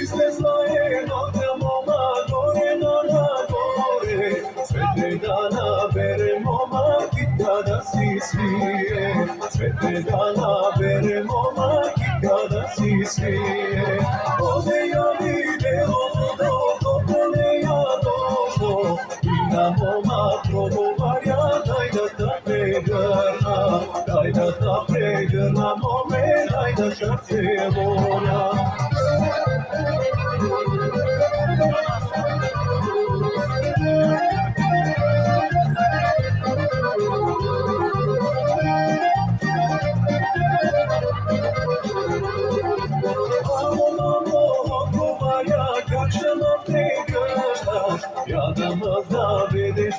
Излезла е ноќна мома горе на горе, цветне да набере мома китка да си свие, цветне да набере мома китка да си свие. Оде ја видело до не ја дошло, и на мома проговарја дај да та прегрна, дај да та прегрна моме, дај да те целуна. Ја да ме заведеш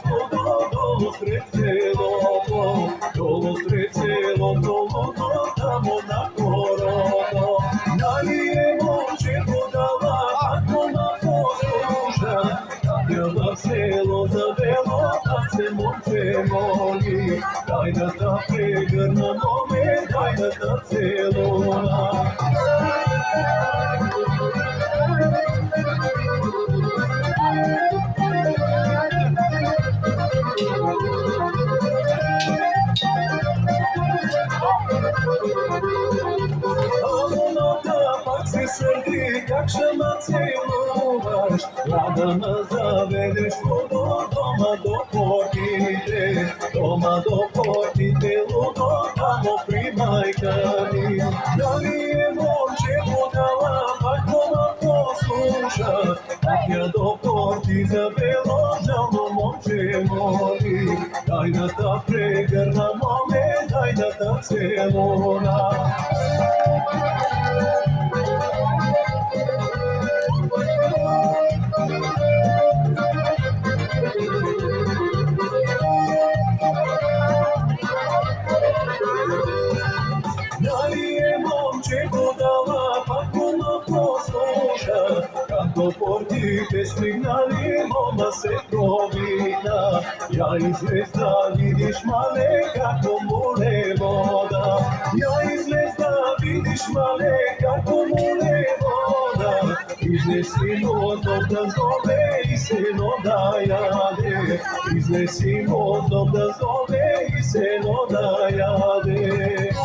долу сред селото, тамо на корото. Нали е момчето дала, ако ме послуша, ја в село завело, а се момче моли, дај да та прегрна моме, дај да та целуна. Се сърди, как ще ме целуваш, да ме заведеш до дома до портите, лудо тамо при майка ми. Дали е момчето дала, ако ме послуша, как ја до порти завело, жално момче моли, дај да та прегрна моме, дај да та целуна. До портите стигнали, мома се провина. Ја излезна, видиш мале, како моле вода. Ја излезна, видиш мале, како моле вода. Изнеси мозок да зове и сено да јаде. Изнеси мозок да зове и сено да јаде.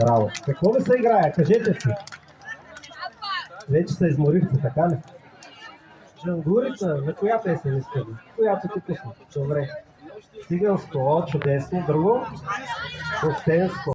Браво! Какво ли се играе? Кажете си! Вече се изморихте, така ли? Джангурица, на коя песен искате? Която ти пусна. Добре. Циганско, чудесно. Друго? Костенско.